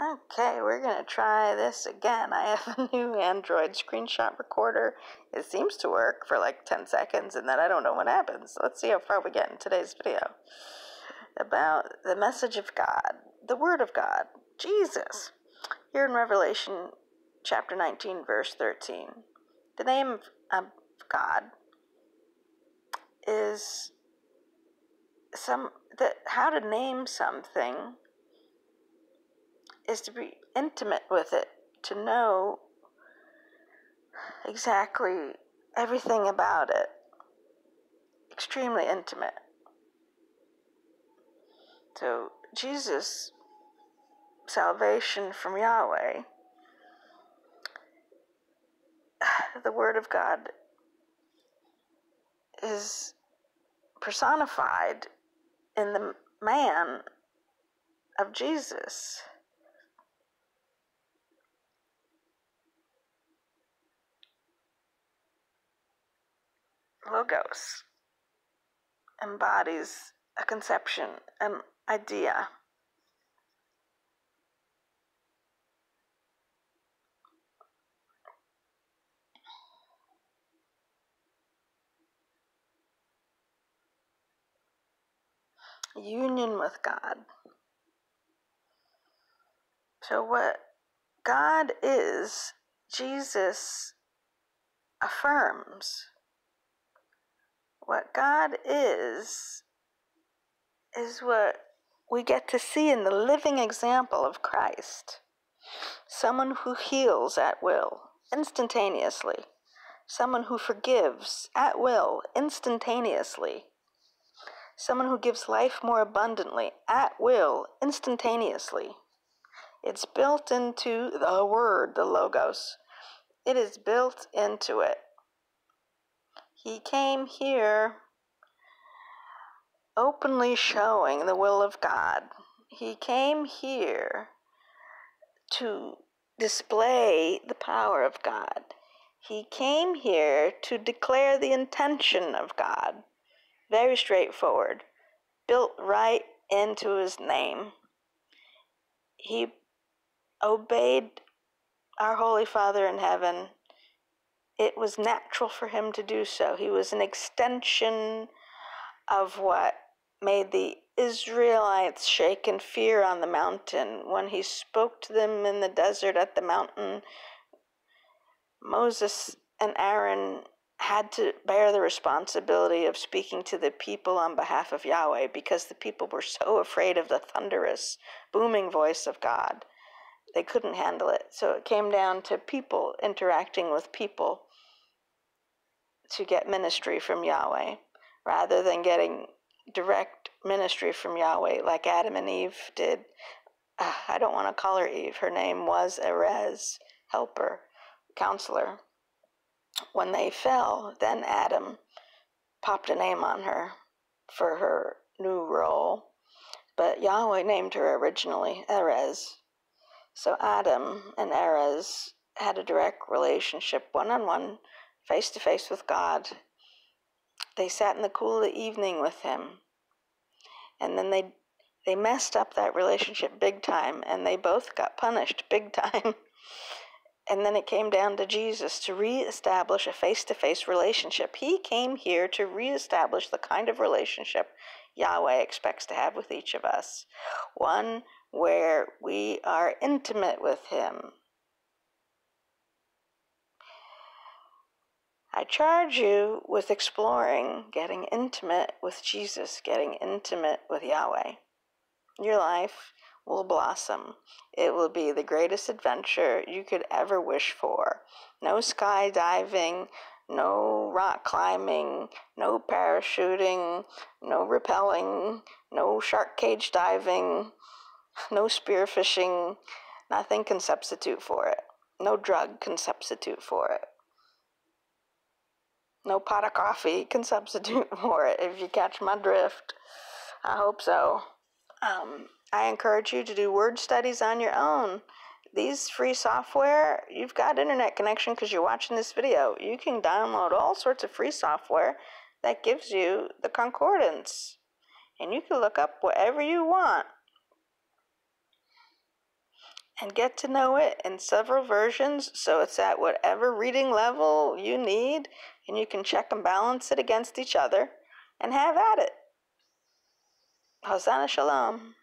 Okay, we're going to try this again. I have a new Android screenshot recorder. It seems to work for like 10 seconds, and then I don't know what happens. Let's see how far we get in today's video. About the message of God, the Word of God, Jesus. Here in Revelation chapter 19, verse 13. The name of God is how to name something is to be intimate with it, to know exactly everything about it. Extremely intimate. So Jesus' salvation from Yahweh, the Word of God, is personified in the man of Jesus. Logos embodies a conception, an idea. Union with God. So what God is, Jesus affirms. What God is what we get to see in the living example of Christ. Someone who heals at will, instantaneously. Someone who forgives at will, instantaneously. Someone who gives life more abundantly, at will, instantaneously. It's built into the Word, the Logos. It is built into it. He came here openly showing the will of God. He came here to display the power of God. He came here to declare the intention of God. Very straightforward. Built right into his name. He obeyed our Holy Father in heaven. It was natural for him to do so. He was an extension of what made the Israelites shake in fear on the mountain. When he spoke to them in the desert at the mountain, Moses and Aaron had to bear the responsibility of speaking to the people on behalf of Yahweh because the people were so afraid of the thunderous, booming voice of God. They couldn't handle it. So it came down to people interacting with people to get ministry from Yahweh, rather than getting direct ministry from Yahweh like Adam and Eve did. I don't want to call her Eve. Her name was Erez, helper, counselor. When they fell, then Adam popped a name on her for her new role. But Yahweh named her originally Erez. So Adam and Erez had a direct relationship, one-on-one, face-to-face with God. They sat in the cool of the evening with him. And then they messed up that relationship big time, and they both got punished big time. And then it came down to Jesus to reestablish a face-to-face relationship. He came here to reestablish the kind of relationship Yahweh expects to have with each of us. One where we are intimate with him. I charge you with exploring, getting intimate with Jesus, getting intimate with Yahweh. Your life will blossom. It will be the greatest adventure you could ever wish for. No skydiving, no rock climbing, no parachuting, no rappelling, no shark cage diving, no spearfishing. Nothing can substitute for it. No drug can substitute for it. No pot of coffee can substitute for it, if you catch my drift. I hope so. I encourage you to do word studies on your own. These free software, you've got internet connection because you're watching this video. You can download all sorts of free software that gives you the concordance. And you can look up whatever you want. and get to know it in several versions so it's at whatever reading level you need, and you can check and balance it against each other and have at it. Hosanna Shalom.